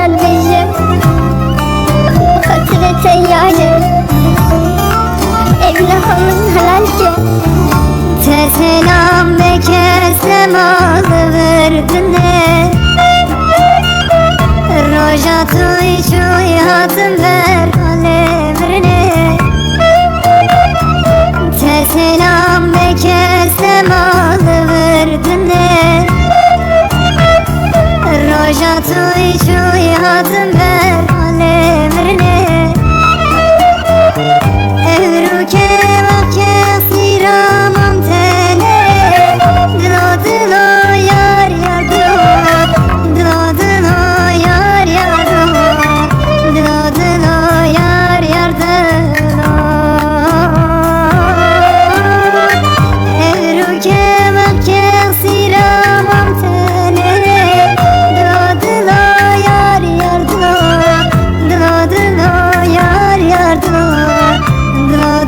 قلبي قتلت عيالي evlahımın helalce Selam bekesem alıverdin ne Roja tuy çuy hatım ver alevrine Selam bekesem alıverdin ne Roja tuy çuy hatım ver alevrine Evruke vakke siramam tene Dilo dilo yar yar dilo dilo yar yar dilo dilo yar yar dilo Evruke vakke siramam tene Dilo dilo yar yar dilo dilo yar yar dilo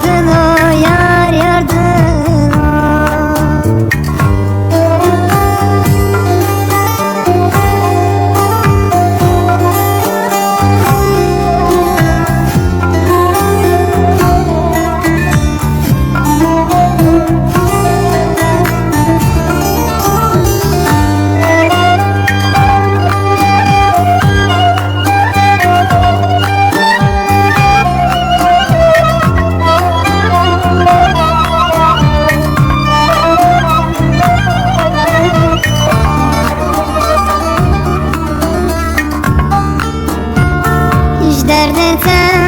Dilo yar yar dilo Derdeten